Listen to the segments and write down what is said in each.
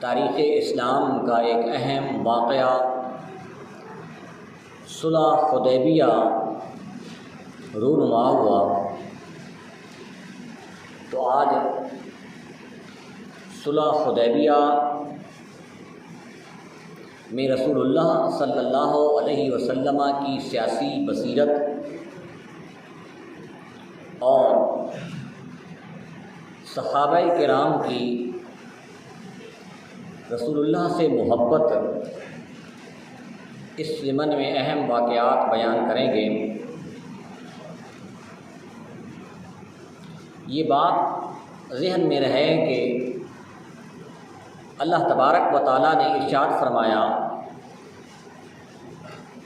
تاریخ اسلام کا ایک اہم واقعہ صلح حدیبیہ رونما ہوا، تو آج صلح حدیبیہ میں رسول اللہ صلی اللہ علیہ وسلم کی سیاسی بصیرت اور صحابہ کرام کی رسول اللہ سے محبت اس ضمن میں اہم واقعات بیان کریں گے۔ یہ بات ذہن میں رہے کہ اللہ تبارک و تعالیٰ نے ارشاد فرمایا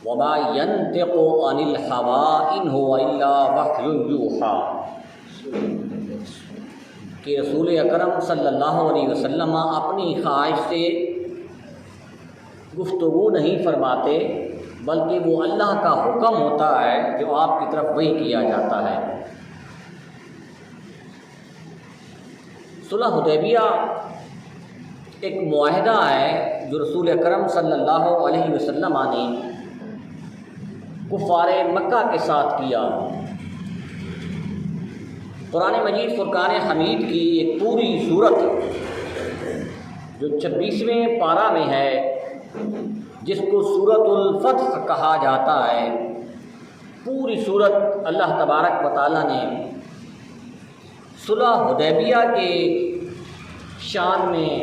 وَمَا يَنطِقُ عَنِ الْهَوَىٰ إِنْ هُوَ إِلَّا وَحْيٌ يُوحَىٰ کہ رسول اکرم صلی اللہ علیہ وسلم اپنی خواہش سے گفتگو نہیں فرماتے، بلکہ وہ اللہ کا حکم ہوتا ہے جو آپ کی طرف وحی کیا جاتا ہے۔ صلح حدیبیہ ایک معاہدہ ہے جو رسول اکرم صلی اللہ علیہ وسلم نے کفار مکہ کے ساتھ کیا۔ قرآن مجید فرقان حمید کی ایک پوری صورت جو 26ویں پارہ میں ہے، جس کو سورۃ الفتح کہا جاتا ہے، پوری صورت اللہ تبارک و تعالیٰ نے صلح حدیبیہ کے شان میں،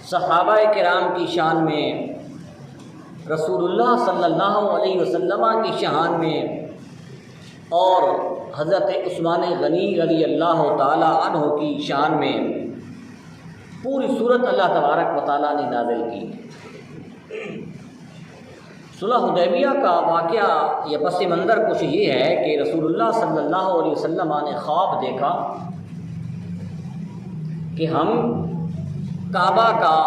صحابہ کرام کی شان میں، رسول اللہ صلی اللہ علیہ وسلم کی شان میں اور حضرت عثمان غنی رضی اللہ تعالی عنہ کی شان میں پوری صورت اللہ تبارک و تعالیٰ نے نازل کی۔ صلح حدیبیہ کا واقعہ یا پس منظر کچھ یہ ہے کہ رسول اللہ صلی اللہ علیہ وسلم نے خواب دیکھا کہ ہم کعبہ کا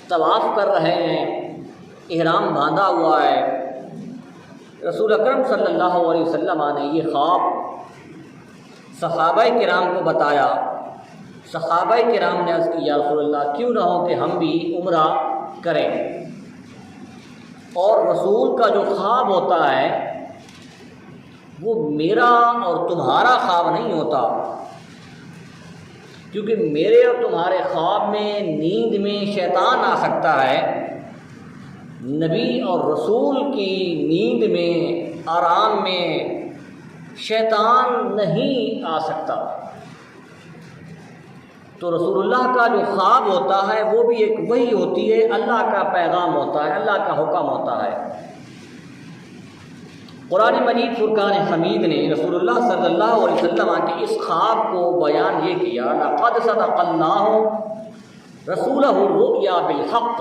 طواف کر رہے ہیں، احرام باندھا ہوا ہے۔ رسول اکرم صلی اللہ علیہ وسلم نے یہ خواب صحابہ کرام کو بتایا۔ صحابہ کرام نے عرض کی یا رسول اللہ کیوں نہ ہو کہ ہم بھی عمرہ کریں۔ اور رسول کا جو خواب ہوتا ہے وہ میرا اور تمہارا خواب نہیں ہوتا، کیونکہ میرے اور تمہارے خواب میں نیند میں شیطان آ سکتا ہے، نبی اور رسول کی نیند میں، آرام میں شیطان نہیں آ سکتا۔ تو رسول اللہ کا جو خواب ہوتا ہے وہ بھی ایک وحی ہوتی ہے، اللہ کا پیغام ہوتا ہے، اللہ کا حکم ہوتا ہے۔ قرآن مجید فرقان حمید نے رسول اللہ صلی اللہ علیہ وسلم کے اس خواب کو بیان یہ کیا لَقَدْ صَدَقَ اللَّهُ رَسُولَهُ الرُّؤْيَا بِالْحَقِّ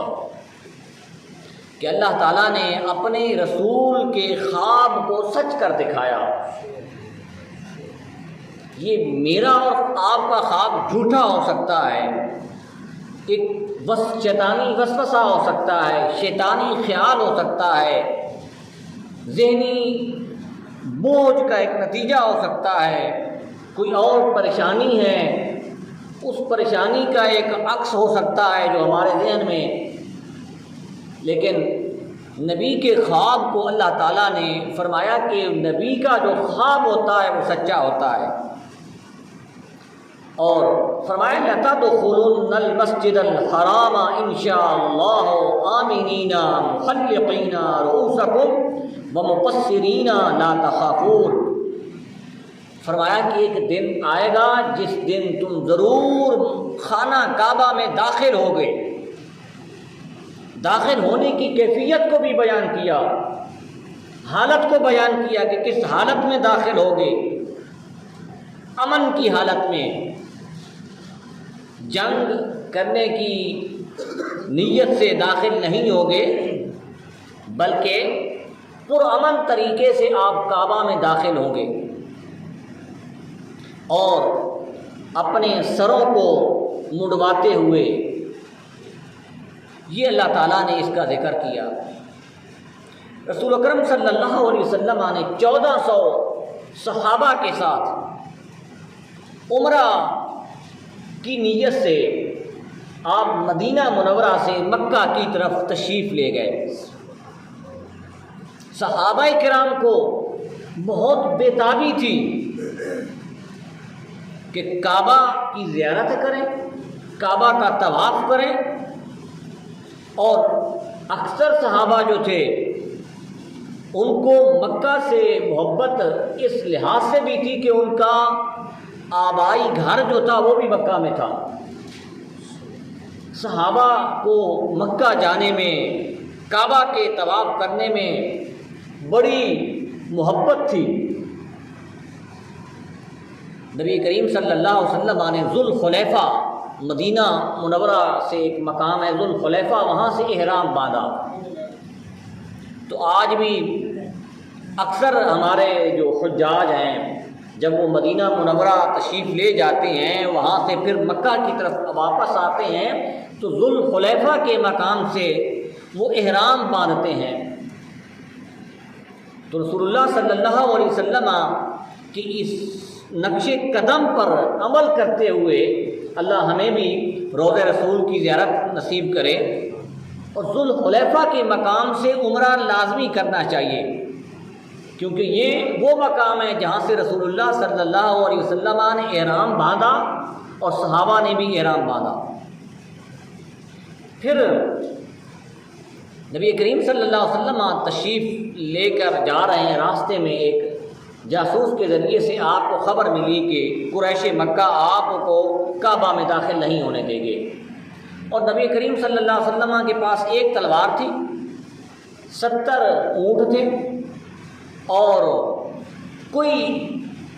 کہ اللہ تعالیٰ نے اپنے رسول کے خواب کو سچ کر دکھایا۔ یہ میرا اور آپ کا خواب جھوٹا ہو سکتا ہے، ایک شیطانی وسوسہ ہو سکتا ہے، شیطانی خیال ہو سکتا ہے، ذہنی بوجھ کا ایک نتیجہ ہو سکتا ہے، کوئی اور پریشانی ہے، اس پریشانی کا ایک عکس ہو سکتا ہے جو ہمارے ذہن میں، لیکن نبی کے خواب کو اللہ تعالیٰ نے فرمایا کہ نبی کا جو خواب ہوتا ہے وہ سچا ہوتا ہے، اور فرمایا لَتَدْخُلُنَّ الْمَسْجِدَ الْحَرَامَ إِنْ شَاءَ اللَّهُ آمِنِينَ مُحَلِّقِينَ رُؤُوسَكُمْ وَمُقَصِّرِينَ لَا تَخَافُونَ۔ فرمایا کہ ایک دن آئے گا جس دن تم ضرور خانہ کعبہ میں داخل ہوگے۔ داخل ہونے کی کیفیت کو بھی بیان کیا، حالت کو بیان کیا کہ کس حالت میں داخل ہوگے، امن کی حالت میں، جنگ کرنے کی نیت سے داخل نہیں ہوگے، بلکہ پرامن طریقے سے آپ کعبہ میں داخل ہوں گے، اور اپنے سروں کو مڑواتے ہوئے۔ یہ اللہ تعالیٰ نے اس کا ذکر کیا۔ رسول اکرم صلی اللہ علیہ وسلم نے 1400 صحابہ کے ساتھ عمرہ کی نیت سے آپ مدینہ منورہ سے مکہ کی طرف تشریف لے گئے۔ صحابہ کرام کو بہت بےتابی تھی کہ کعبہ کی زیارت کریں، کعبہ کا طواف کریں، اور اکثر صحابہ جو تھے ان کو مکہ سے محبت اس لحاظ سے بھی تھی کہ ان کا آبائی گھر جو تھا وہ بھی مکہ میں تھا۔ صحابہ کو مکہ جانے میں، کعبہ کے طواف کرنے میں بڑی محبت تھی۔ نبی کریم صلی اللہ علیہ وسلم نے ذوالخلیفہ، مدینہ منورہ سے ایک مقام ہے ذوالخلیفہ، وہاں سے احرام باندھا۔ تو آج بھی اکثر ہمارے جو حجاج ہیں جب وہ مدینہ منورہ تشریف لے جاتے ہیں، وہاں سے پھر مکہ کی طرف واپس آتے ہیں تو ذوالخلیفہ کے مقام سے وہ احرام باندھتے ہیں۔ تو رسول اللہ صلی اللہ علیہ وسلم کی اس نقش قدم پر عمل کرتے ہوئے اللہ ہمیں بھی روضہ رسول کی زیارت نصیب کرے، اور ذوالخلیفہ کے مقام سے عمرہ لازمی کرنا چاہیے، کیونکہ یہ وہ مقام ہے جہاں سے رسول اللہ صلی اللہ علیہ وسلم نے احرام باندھا اور صحابہ نے بھی احرام باندھا۔ پھر نبی کریم صلی اللہ علیہ وسلم تشریف لے کر جا رہے ہیں، راستے میں ایک جاسوس کے ذریعے سے آپ کو خبر ملی کہ قریش مکہ آپ کو کعبہ میں داخل نہیں ہونے دیں گے، اور نبی کریم صلی اللہ علیہ وسلم کے پاس ایک تلوار تھی، 70 اونٹ تھے، اور کوئی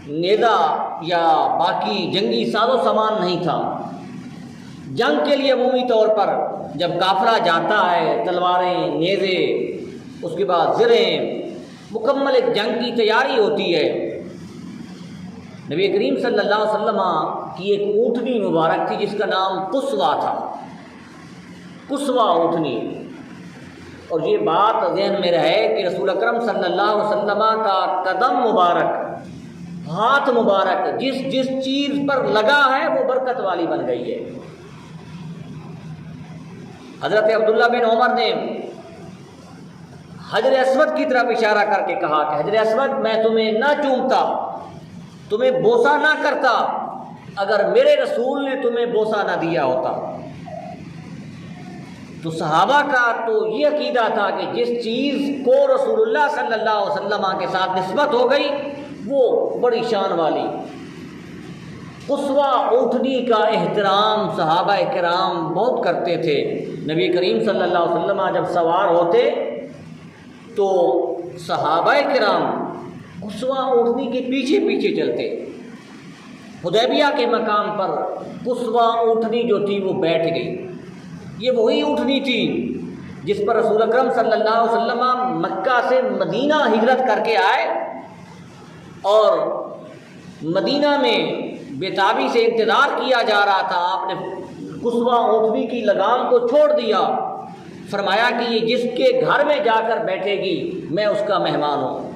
نیزہ یا باقی جنگی ساز و سامان نہیں تھا۔ جنگ کے لیے عمومی طور پر جب قافلہ جاتا ہے، تلواریں، نیزے، اس کے بعد زریں، مکمل ایک جنگ کی تیاری ہوتی ہے۔ نبی کریم صلی اللہ علیہ وسلم کی ایک اونٹنی مبارک تھی جس کا نام قصوہ تھا، قصوہ اونٹنی، اور یہ بات ذہن میں رہے کہ رسول اکرم صلی اللہ علیہ وسلم کا قدم مبارک، ہاتھ مبارک جس چیز پر لگا ہے وہ برکت والی بن گئی ہے۔ حضرت عبداللہ بن عمر نے حجر اسود کی طرف اشارہ کر کے کہا کہ حجر اسود، میں تمہیں نہ چومتا، تمہیں بوسہ نہ کرتا اگر میرے رسول نے تمہیں بوسہ نہ دیا ہوتا۔ تو صحابہ کا تو یہ عقیدہ تھا کہ جس چیز کو رسول اللہ صلی اللہ علیہ وسلم کے ساتھ نسبت ہو گئی وہ بڑی شان والی۔ قصوہ اونٹنی کا احترام صحابہ کرام بہت کرتے تھے۔ نبی کریم صلی اللہ علیہ وسلم جب سوار ہوتے تو صحابہ کرام قصوہ اونٹنی کے پیچھے پیچھے چلتے۔ حدیبیہ کے مقام پر قصوہ اونٹنی جو تھی وہ بیٹھ گئی۔ یہ وہی اونٹنی تھی جس پر رسول اکرم صلی اللہ علیہ وسلم مکہ سے مدینہ ہجرت کر کے آئے، اور مدینہ میں بےتابی سے انتظار کیا جا رہا تھا۔ آپ نے قصوہ اونٹنی کی لگام کو چھوڑ دیا، فرمایا کہ یہ جس کے گھر میں جا کر بیٹھے گی میں اس کا مہمان ہوں،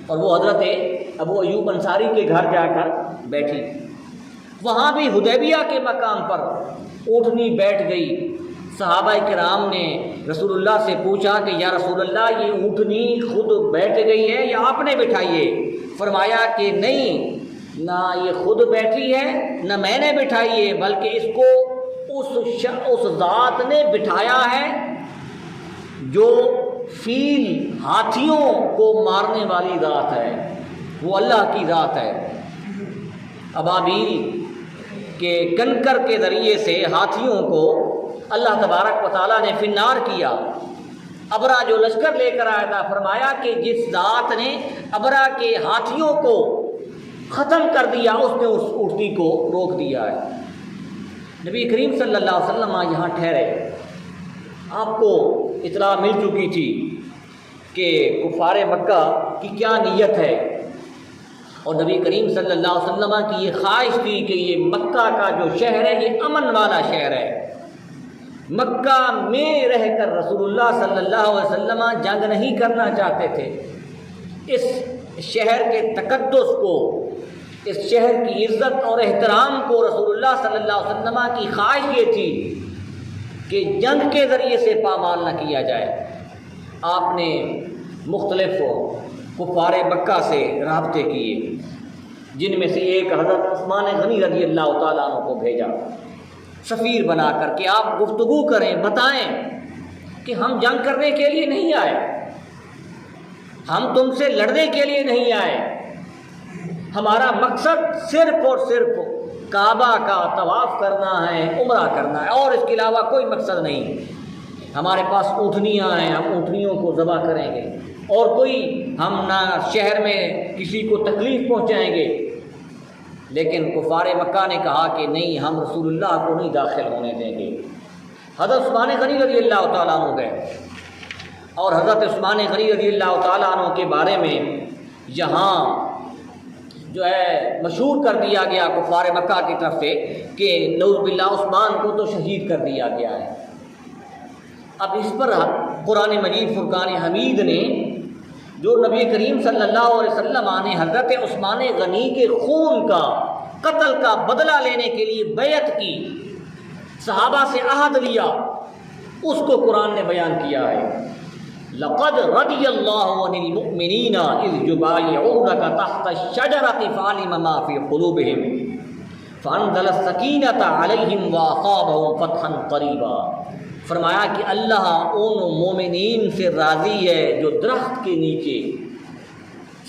اور وہ حضرت ابو ایوب انصاری کے گھر جا کر بیٹھی۔ وہاں بھی حدیبیہ کے مقام پر اونٹنی بیٹھ گئی۔ صحابہ کرام نے رسول اللہ سے پوچھا کہ یا رسول اللہ، یہ اونٹنی خود بیٹھ گئی ہے یا آپ نے بٹھائی ہے؟ فرمایا کہ نہیں، نہ یہ خود بیٹھی ہے نہ میں نے بٹھائی ہے، بلکہ اس کو اس ذات نے بٹھایا ہے جو فیل، ہاتھیوں کو مارنے والی ذات ہے، وہ اللہ کی ذات ہے۔ ابابیل کے کنکر کے ذریعے سے ہاتھیوں کو اللہ تبارک و تعالیٰ نے فنار کیا۔ ابرا جو لشکر لے کر آیا تھا، فرمایا کہ جس ذات نے ابرا کے ہاتھیوں کو ختم کر دیا اس نے اس اونٹنی کو روک دیا ہے۔ نبی کریم صلی اللہ علیہ وسلم یہاں ٹھہرے۔ آپ کو اطلاع مل چکی تھی کہ کفار مکہ کی کیا نیت ہے، اور نبی کریم صلی اللہ علیہ وسلم کی یہ خواہش تھی کہ یہ مکہ کا جو شہر ہے یہ امن والا شہر ہے۔ مکہ میں رہ کر رسول اللہ صلی اللہ علیہ وسلم جنگ نہیں کرنا چاہتے تھے۔ اس شہر کے تقدس کو، اس شہر کی عزت اور احترام کو رسول اللہ صلی اللہ علیہ وسلم کی خواہش یہ تھی کہ جنگ کے ذریعے سے پامال نہ کیا جائے۔ آپ نے مختلف کفار مکہ سے رابطے کیے، جن میں سے ایک حضرت عثمان غنی رضی اللہ تعالیٰ عنہ کو بھیجا سفیر بنا کر کہ آپ گفتگو کریں، بتائیں کہ ہم جنگ کرنے کے لیے نہیں آئے، ہم تم سے لڑنے کے لیے نہیں آئے، ہمارا مقصد صرف اور صرف کعبہ کا طواف کرنا ہے، عمرہ کرنا ہے، اور اس کے علاوہ کوئی مقصد نہیں۔ ہمارے پاس اونٹنیاں ہیں، ہم اونٹنیوں کو ذبح کریں گے، اور کوئی ہم نہ شہر میں کسی کو تکلیف پہنچائیں گے۔ لیکن کفار مکہ نے کہا کہ نہیں، ہم رسول اللہ کو نہیں داخل ہونے دیں گے۔ حضرت عثمان غنی رضی اللہ تعالیٰ عنہ گئے، اور حضرت عثمان غنی رضی اللہ تعالیٰ عنہ کے بارے میں یہاں جو ہے مشہور کر دیا گیا کفار مکہ کی طرف سے کہ نعوذ باللہ عثمان کو تو شہید کر دیا گیا ہے۔ اب اس پر قرآن مجید فرقان حمید نے جو نبی کریم صلی اللہ علیہ وسلم نے حضرت عثمان غنی کے خون کا، قتل کا بدلہ لینے کے لیے بیعت کی، صحابہ سے عہد لیا، اس کو قرآن نے بیان کیا ہے۔ لقد رضی اللہ عن المؤمنین اذ یبایعونک تحت الشجرۃ فعلم ما فی قلوبہم فانزل السکینۃ علیہم واصابہم فتحا قریبا۔ فرمایا کہ اللہ ان مومنین سے راضی ہے جو درخت کے نیچے،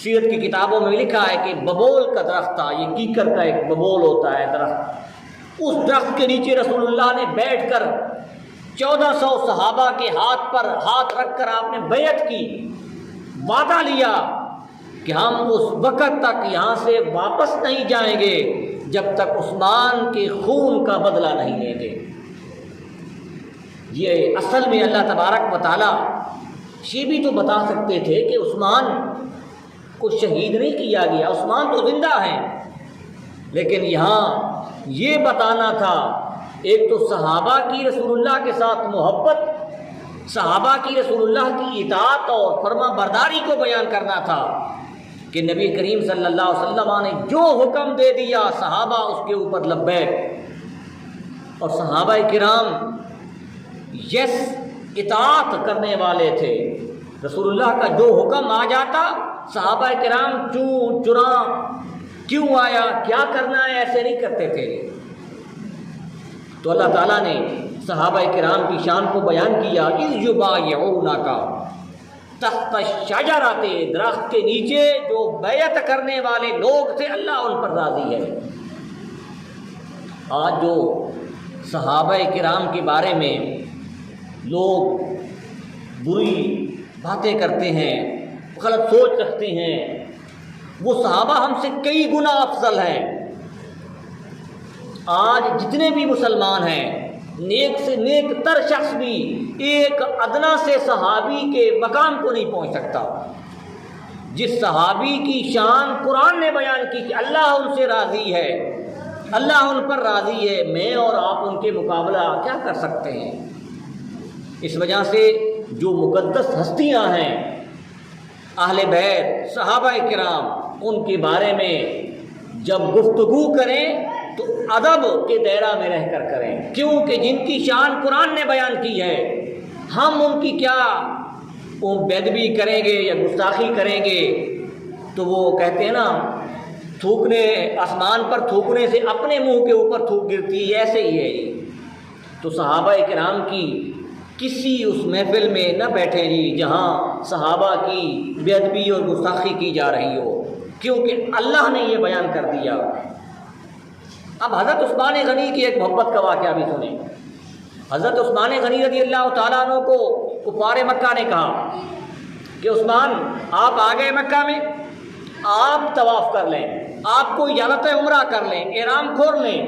سیرت کی کتابوں میں لکھا ہے کہ ببول کا درخت تھا، یہ کیکر کا ایک ببول ہوتا ہے درخت، اس درخت کے نیچے رسول اللہ نے بیٹھ کر 1400 صحابہ کے ہاتھ پر ہاتھ رکھ کر آپ نے بیعت کی، وعدہ لیا کہ ہم اس وقت تک یہاں سے واپس نہیں جائیں گے جب تک عثمان کے خون کا بدلہ نہیں لیں گے۔ یہ اصل میں اللہ تبارک و تعالیٰ یہ بھی تو بتا سکتے تھے کہ عثمان کو شہید نہیں کیا گیا، عثمان تو زندہ ہیں، لیکن یہاں یہ بتانا تھا، ایک تو صحابہ کی رسول اللہ کے ساتھ محبت، صحابہ کی رسول اللہ کی اطاعت اور فرما برداری کو بیان کرنا تھا کہ نبی کریم صلی اللہ علیہ وسلم نے جو حکم دے دیا صحابہ اس کے اوپر لبیک، اور صحابہ کرام یس اطاعت کرنے والے تھے۔ رسول اللہ کا جو حکم آ جاتا صحابہ کرام چوں چراں کیوں آیا، کیا کرنا ہے، ایسے نہیں کرتے تھے۔ تو اللہ تعالیٰ نے صحابہ کرام کی شان کو بیان کیا، اذ یبایعونک تحت الشجرۃ، درخت کے نیچے جو بیعت کرنے والے لوگ تھے اللہ ان پر راضی ہے۔ آج جو صحابہ کرام کے بارے میں لوگ بری باتیں کرتے ہیں، غلط سوچ رکھتے ہیں، وہ صحابہ ہم سے کئی گنا افضل ہیں۔ آج جتنے بھی مسلمان ہیں، نیک سے نیک تر شخص بھی ایک ادنا سے صحابی کے مقام کو نہیں پہنچ سکتا۔ جس صحابی کی شان قرآن نے بیان کی کہ اللہ ان سے راضی ہے، اللہ ان پر راضی ہے، میں اور آپ ان کے مقابلہ کیا کر سکتے ہیں؟ اس وجہ سے جو مقدس ہستیاں ہیں، اہل بیت، صحابہ کرام، ان کے بارے میں جب گفتگو کریں تو ادب کے دائرہ میں رہ کر کریں، کیونکہ جن کی شان قرآن نے بیان کی ہے، ہم ان کی کیا بے ادبی کریں گے یا گستاخی کریں گے؟ تو وہ کہتے ہیں نا، تھوکنے آسمان پر تھوکنے سے اپنے منہ کے اوپر تھوک گرتی ہے، ایسے ہی ہے۔ تو صحابہ کرام کی کسی اس محفل میں نہ بیٹھیں جی جہاں صحابہ کی بے ادبی اور گستاخی کی جا رہی ہو، کیونکہ اللہ نے یہ بیان کر دیا۔ اب حضرت عثمان غنی کی ایک محبت کا واقعہ بھی سنیں۔ حضرت عثمان غنی رضی اللہ تعالیٰ عنہ کو کفار مکہ نے کہا کہ عثمان آپ آ گئے مکہ میں، آپ طواف کر لیں، آپ کو اجازت ہے عمرہ کر لیں، احرام کھول لیں۔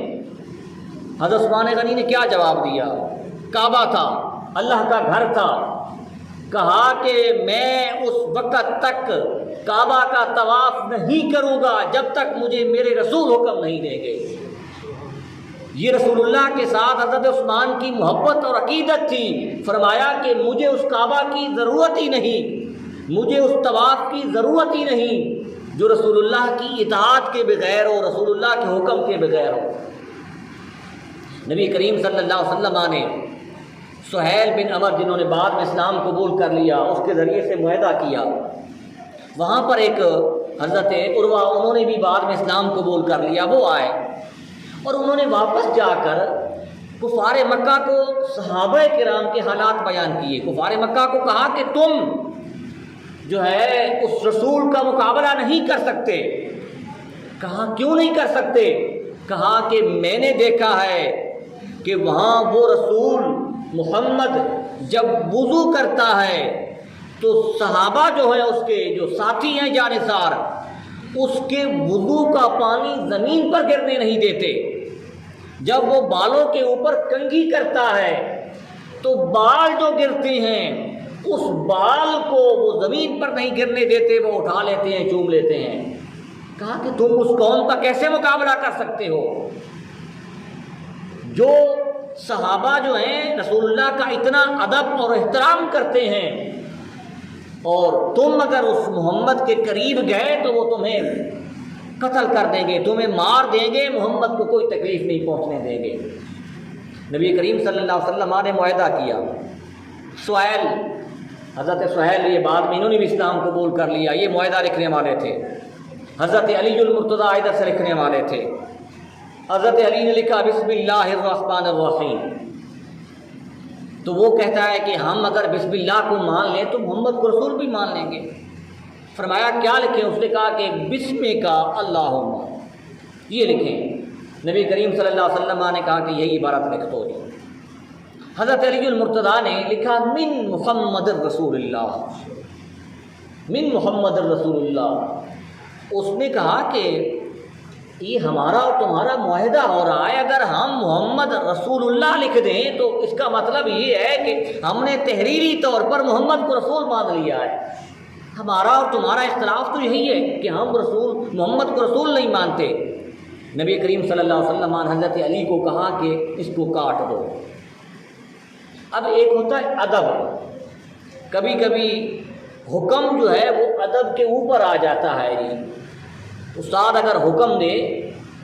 حضرت عثمان غنی نے کیا جواب دیا؟ کعبہ تھا، اللہ کا گھر تھا، کہا کہ میں اس وقت تک کعبہ کا طواف نہیں کروں گا جب تک مجھے میرے رسول حکم نہیں دیں گے۔ یہ رسول اللہ کے ساتھ حضرت عثمان کی محبت اور عقیدت تھی۔ فرمایا کہ مجھے اس کعبہ کی ضرورت ہی نہیں، مجھے اس طواف کی ضرورت ہی نہیں، جو رسول اللہ کی اطاعت کے بغیر ہو، رسول اللہ کے حکم کے بغیر ہو۔ نبی کریم صلی اللہ علیہ وسلم نے سہیل بن عمر، جنہوں نے بعد میں اسلام قبول کر لیا، اس کے ذریعے سے معاہدہ کیا۔ وہاں پر ایک حضرت عروہ، انہوں نے بھی بعد میں اسلام قبول کر لیا، وہ آئے اور انہوں نے واپس جا کر کفار مکہ کو صحابہ کرام کے حالات بیان کیے۔ کفار مکہ کو کہا کہ تم جو ہے اس رسول کا مقابلہ نہیں کر سکتے۔ کہا کیوں نہیں کر سکتے؟ کہا کہ میں نے دیکھا ہے کہ وہاں وہ رسول محمد جب وضو کرتا ہے تو صحابہ جو ہیں، اس کے جو ساتھی ہیں جانثار، اس کے وضو کا پانی زمین پر گرنے نہیں دیتے۔ جب وہ بالوں کے اوپر کنگھی کرتا ہے تو بال جو گرتے ہیں اس بال کو وہ زمین پر نہیں گرنے دیتے، وہ اٹھا لیتے ہیں، چوم لیتے ہیں۔ کہا کہ تم اس قوم کا کیسے مقابلہ کر سکتے ہو جو صحابہ جو ہیں رسول اللہ کا اتنا ادب اور احترام کرتے ہیں، اور تم اگر اس محمد کے قریب گئے تو وہ تمہیں قتل کر دیں گے، تمہیں مار دیں گے، محمد کو کوئی تکلیف نہیں پہنچنے دیں گے۔ نبی کریم صلی اللہ علیہ وسلم نے معاہدہ کیا۔ سہیل، حضرت سہیل، یہ بعد میں انہوں نے بھی اسلام قبول کر لیا، یہ معاہدہ لکھنے والے تھے۔ حضرت علی المرتضیٰ ادھر سے لکھنے والے تھے۔ حضرت علی نے لکھا بسم اللہ الرحمن الرحیم، تو وہ کہتا ہے کہ ہم اگر بسم اللہ کو مان لیں تو محمد کو رسول بھی مان لیں گے۔ فرمایا کیا لکھیں؟ اس نے کہا کہ بسم کا اللہم، یہ لکھیں۔ نبی کریم صلی اللہ علیہ وسلم نے کہا کہ یہی عبارت لکھ دو۔ حضرت علی المرتضیٰ نے لکھا من محمد الرسول اللہ، من محمد الرسول اللہ۔ اس نے کہا کہ یہ ہمارا اور تمہارا معاہدہ ہو رہا ہے، اگر ہم محمد رسول اللہ لکھ دیں تو اس کا مطلب یہ ہے کہ ہم نے تحریری طور پر محمد کو رسول مان لیا ہے۔ ہمارا اور تمہارا اختلاف تو یہی ہے کہ ہم رسول محمد کو رسول نہیں مانتے۔ نبی کریم صلی اللہ علیہ وسلم نے حضرت علی کو کہا کہ اس کو کاٹ دو۔ اب ایک ہوتا ہے ادب، کبھی کبھی حکم جو ہے وہ ادب کے اوپر آ جاتا ہے۔ استاد اگر حکم دے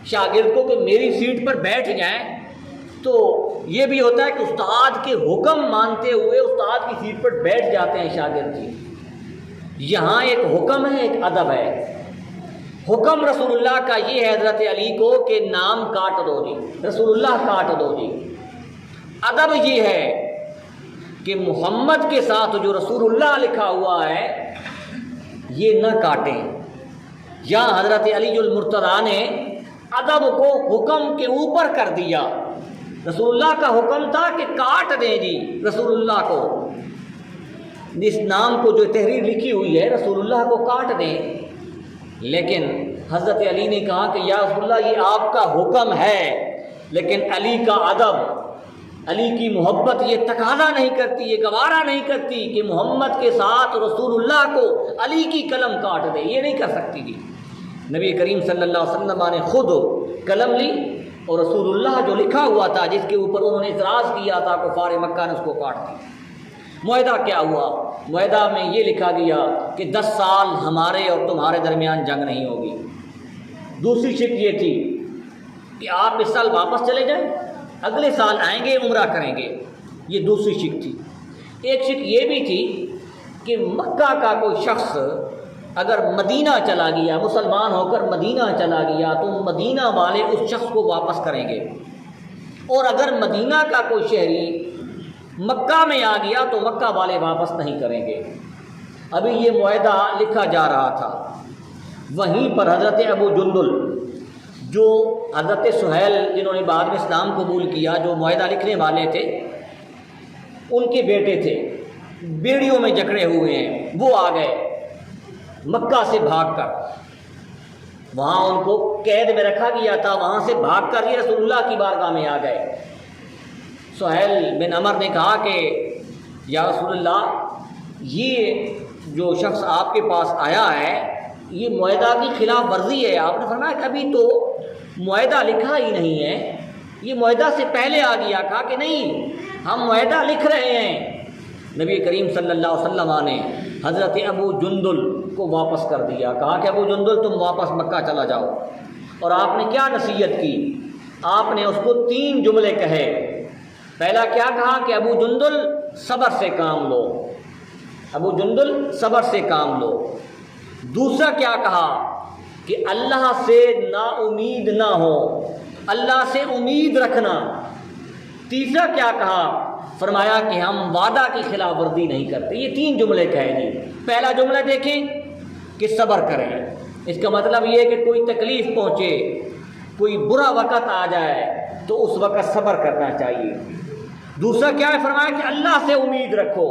شاگرد کو کہ میری سیٹ پر بیٹھ جائیں، تو یہ بھی ہوتا ہے کہ استاد کے حکم مانتے ہوئے استاد کی سیٹ پر بیٹھ جاتے ہیں شاگرد جی۔ یہاں ایک حکم ہے، ایک ادب ہے۔ حکم رسول اللہ کا یہ ہے حضرت علی کو کہ نام کاٹ دو جی، رسول اللہ کاٹ دو جی۔ ادب یہ ہے کہ محمد کے ساتھ جو رسول اللہ لکھا ہوا ہے یہ نہ کاٹیں۔ یہاں حضرت علی المرتضیٰ نے ادب کو حکم کے اوپر کر دیا۔ رسول اللہ کا حکم تھا کہ کاٹ دیں جی رسول اللہ کو، اس نام کو جو تحریر لکھی ہوئی ہے رسول اللہ کو کاٹ دیں، لیکن حضرت علی نے کہا کہ یا رسول اللہ یہ آپ کا حکم ہے، لیکن علی کا ادب، علی کی محبت یہ تقاضا نہیں کرتی، یہ گوارا نہیں کرتی کہ محمد کے ساتھ رسول اللہ کو علی کی قلم کاٹ دے، یہ نہیں کر سکتی جی۔ نبی کریم صلی اللہ علیہ وسلم نے خود قلم لی اور رسول اللہ جو لکھا ہوا تھا جس کے اوپر انہوں نے اعتراض کیا تھا کفار مکہ نے، اس کو کاٹ دیا۔ معاہدہ کیا ہوا؟ معاہدہ میں یہ لکھا گیا کہ 10 سال ہمارے اور تمہارے درمیان جنگ نہیں ہوگی۔ دوسری شرط یہ تھی کہ آپ اس سال واپس چلے جائیں، اگلے سال آئیں گے، عمرہ کریں گے، یہ دوسری شرط تھی۔ ایک شرط یہ بھی تھی کہ مکہ کا کوئی شخص اگر مدینہ چلا گیا، مسلمان ہو کر مدینہ چلا گیا، تو مدینہ والے اس شخص کو واپس کریں گے، اور اگر مدینہ کا کوئی شہری مکہ میں آ گیا تو مکہ والے واپس نہیں کریں گے۔ ابھی یہ معاہدہ لکھا جا رہا تھا، وہیں پر حضرت ابو جندل جو حضرت سہیل جنہوں نے بعد میں اسلام قبول کیا، جو معاہدہ لکھنے والے تھے، ان کے بیٹے تھے، بیڑیوں میں جکڑے ہوئے ہیں، وہ آ گئے مکہ سے بھاگ کر، وہاں ان کو قید میں رکھا گیا تھا، وہاں سے بھاگ کر یہ رسول اللہ کی بارگاہ میں آ گئے۔ سہیل بن عمر نے کہا کہ یا رسول اللہ، یہ جو شخص آپ کے پاس آیا ہے یہ معاہدہ کی خلاف ورزی ہے۔ آپ نے فرمایا کہ ابھی تو معاہدہ لکھا ہی نہیں ہے، یہ معاہدہ سے پہلے آ گیا۔ کہا کہ نہیں، ہم معاہدہ لکھ رہے ہیں۔ نبی کریم صلی اللہ علیہ وسلم نے حضرت ابو جندل کو واپس کر دیا، کہا کہ ابو جندل تم واپس مکہ چلا جاؤ، اور آپ نے کیا نصیحت کی؟ آپ نے اس کو 3 جملے کہے۔ پہلا کیا کہا کہ ابو جندل صبر سے کام لو، ابو جندل صبر سے کام لو۔ دوسرا کیا کہا کہ اللہ سے نا امید نہ ہو، اللہ سے امید رکھنا۔ تیسرا کیا کہا؟ فرمایا کہ ہم وعدہ کی خلاف ورزی نہیں کرتے۔ یہ 3 جملے کہے جی۔ پہلا جملہ دیکھیں کہ صبر کریں، اس کا مطلب یہ ہے کہ کوئی تکلیف پہنچے، کوئی برا وقت آ جائے تو اس وقت صبر کرنا چاہیے۔ دوسرا کیا ہے؟ فرمایا کہ اللہ سے امید رکھو،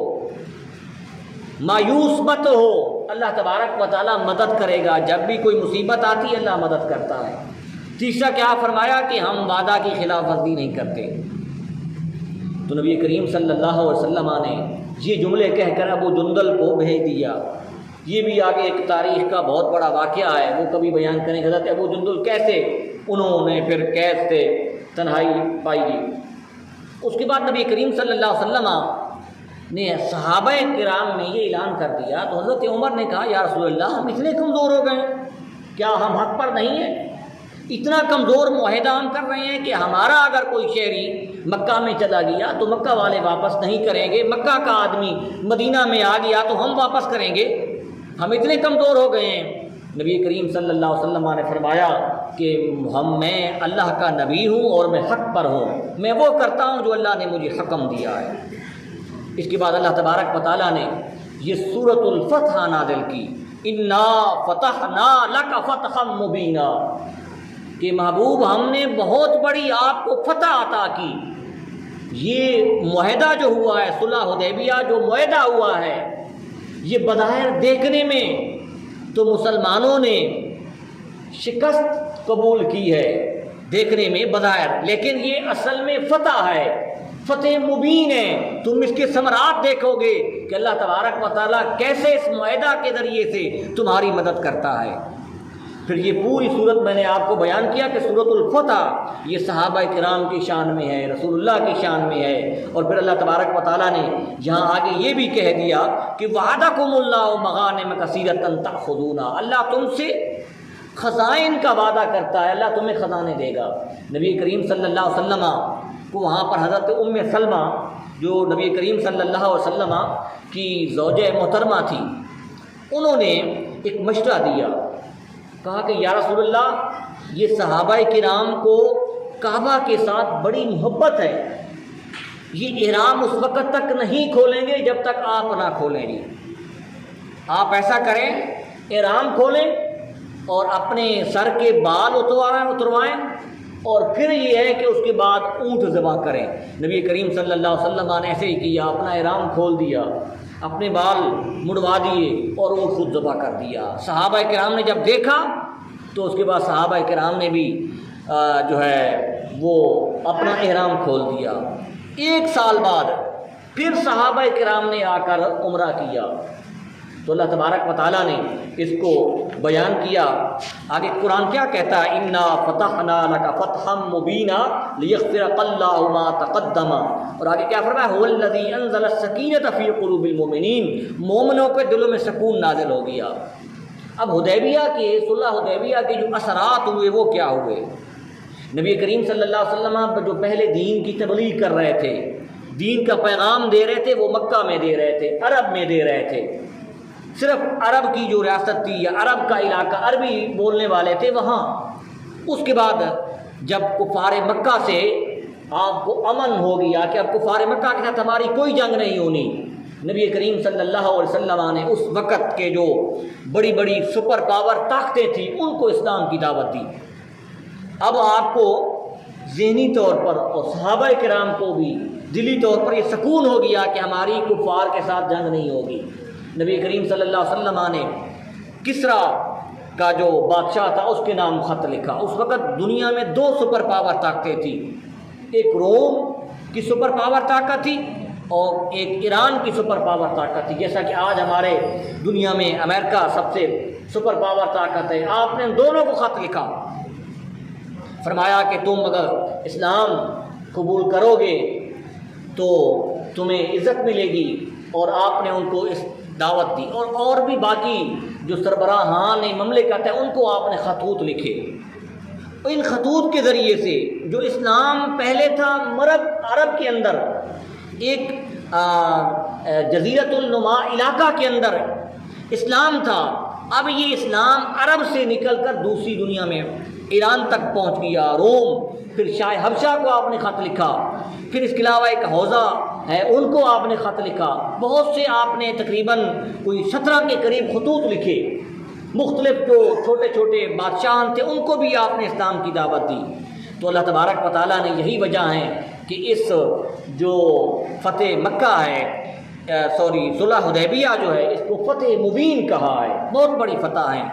مایوس مت ہو، اللہ تبارک و تعالیٰ مدد کرے گا، جب بھی کوئی مصیبت آتی ہے اللہ مدد کرتا ہے۔ تیسرا کیا فرمایا کہ ہم وعدہ کی خلاف ورزی نہیں کرتے۔ تو نبی کریم صلی اللہ علیہ وسلم نے یہ جملے کہہ کر ابو جندل کو بھیج دیا۔ یہ بھی آگے ایک تاریخ کا بہت بڑا واقعہ ہے، وہ کبھی بیان کریں کہ حضرت ابو جندل کیسے انہوں نے پھر قید سے تنہائی پائی گی۔ اس کے بعد نبی کریم صلی اللہ علیہ وسلم نے صحابہ کرام میں یہ اعلان کر دیا تو حضرت عمر نے کہا یا رسول اللہ ہم اتنے کمزور ہو گئے، کیا ہم حق پر نہیں ہیں؟ اتنا کمزور معاہدہ ہم کر رہے ہیں کہ ہمارا اگر کوئی شہری مکہ میں چلا گیا تو مکہ والے واپس نہیں کریں گے، مکہ کا آدمی مدینہ میں آ گیا تو ہم واپس کریں گے، ہم اتنے کمزور ہو گئے ہیں۔ نبی کریم صلی اللہ علیہ وسلم نے فرمایا کہ میں اللہ کا نبی ہوں اور میں حق پر ہوں، میں وہ کرتا ہوں جو اللہ نے مجھے حکم دیا ہے۔ اس کے بعد اللہ تبارک و تعالیٰ نے یہ سورۃ الفتح نازل کی، انا فتحنا لک فتحا مبینا، کہ محبوب ہم نے بہت بڑی آپ کو فتح عطا کی۔ یہ معاہدہ جو ہوا ہے، صلح حدیبیہ جو معاہدہ ہوا ہے، یہ بظاہر دیکھنے میں تو مسلمانوں نے شکست قبول کی ہے دیکھنے میں بظاہر، لیکن یہ اصل میں فتح ہے، فتح مبین ہے۔ تم اس کے ثمرات دیکھو گے کہ اللہ تبارک و تعالیٰ کیسے اس معاہدہ کے ذریعے سے تمہاری مدد کرتا ہے۔ پھر یہ پوری صورت میں نے آپ کو بیان کیا کہ سورۃ الفتح یہ صحابہ کرام کی شان میں ہے، رسول اللہ کی شان میں ہے، اور پھر اللہ تبارک و تعالیٰ نے یہاں آگے یہ بھی کہہ دیا کہ وعدکم اللہ مغانم کثیرۃ تأخذونہا، اللہ تم سے خزائن کا وعدہ کرتا ہے، اللہ تمہیں خزانے دے گا۔ نبی کریم صلی اللہ علیہ وسلم کو وہاں پر حضرت ام سلمہ جو نبی کریم صلی اللہ علیہ وسلم کی زوجہ محترمہ تھی، انہوں نے ایک مشورہ دیا، کہا کہ یا رسول اللہ یہ صحابہ کرام کو کعبہ کے ساتھ بڑی محبت ہے، یہ احرام اس وقت تک نہیں کھولیں گے جب تک آپ نہ کھولیں گے۔ آپ ایسا کریں احرام کھولیں اور اپنے سر کے بال اتروائیں اور پھر یہ ہے کہ اس کے بعد اونٹ ذبح کریں۔ نبی کریم صلی اللہ علیہ وسلم نے ایسے ہی کیا، اپنا احرام کھول دیا، اپنے بال مڑوا دیے اور اونٹ خود ذبح کر دیا۔ صحابہ کرام نے جب دیکھا تو اس کے بعد صحابہ کرام نے بھی جو ہے وہ اپنا احرام کھول دیا۔ 1 سال بعد پھر صحابہ کرام نے آ کر عمرہ کیا تو اللہ تبارک و تعالیٰ نے اس کو بیان کیا۔ آگے قرآن کیا کہتا ہے؟ انا فتحنا لک فتحا مبینا لیغفر اللہ ما تقدم، اور آگے کیا فرمایا؟ هو الذی انزل السکینۃ فی قلوب المؤمنین، مومنوں کے دلوں میں سکون نازل ہو گیا۔ اب حدیبیہ کے صلح حدیبیہ کے جو اثرات ہوئے وہ کیا ہوئے؟ نبی کریم صلی اللہ علیہ وسلم جو پہلے دین کی تبلیغ کر رہے تھے، دین کا پیغام دے رہے تھے، وہ مکہ میں دے رہے تھے، عرب میں دے رہے تھے، صرف عرب کی جو ریاست تھی یا عرب کا علاقہ عربی بولنے والے تھے وہاں۔ اس کے بعد جب کفار مکہ سے آپ کو امن ہو گیا کہ اب کفار مکہ کے ساتھ ہماری کوئی جنگ نہیں ہونی، نبی کریم صلی اللہ علیہ وسلم نے اس وقت کے جو بڑی بڑی سپر پاور طاقتیں تھیں ان کو اسلام کی دعوت دی۔ اب آپ کو ذہنی طور پر اور صحابہ کرام کو بھی دلی طور پر یہ سکون ہو گیا کہ ہماری کفار کے ساتھ جنگ نہیں ہوگی۔ نبی کریم صلی اللہ علیہ وسلم نے کسریٰ کا جو بادشاہ تھا اس کے نام خط لکھا۔ اس وقت دنیا میں 2 سپر پاور طاقتیں تھیں، ایک روم کی سپر پاور طاقت تھی اور ایک ایران کی سپر پاور طاقت تھی، جیسا کہ آج ہمارے دنیا میں امریکہ سب سے سپر پاور طاقت ہے۔ آپ نے دونوں کو خط لکھا، فرمایا کہ تم اگر اسلام قبول کرو گے تو تمہیں عزت ملے گی، اور آپ نے ان کو اس دعوت دی، اور بھی باقی جو سربراہان مملکت ہے ان کو آپ نے خطوط لکھے۔ ان خطوط کے ذریعے سے جو اسلام پہلے تھا عرب کے اندر ایک جزیرۃ النما علاقہ کے اندر اسلام تھا، اب یہ اسلام عرب سے نکل کر دوسری دنیا میں ایران تک پہنچ گیا، روم، پھر شاہ حبشہ کو آپ نے خط لکھا، پھر اس کے علاوہ ایک حوزہ ہے ان کو آپ نے خط لکھا، بہت سے آپ نے تقریباً کوئی 17 کے قریب خطوط لکھے، مختلف جو چھوٹے چھوٹے بادشاہ تھے ان کو بھی آپ نے اسلام کی دعوت دی۔ تو اللہ تبارک و تعالیٰ نے یہی وجہ ہے کہ اس جو فتح مکہ ہے صلح حدیبیہ جو ہے اس کو فتح مبین کہا ہے، بہت بڑی فتح ہے۔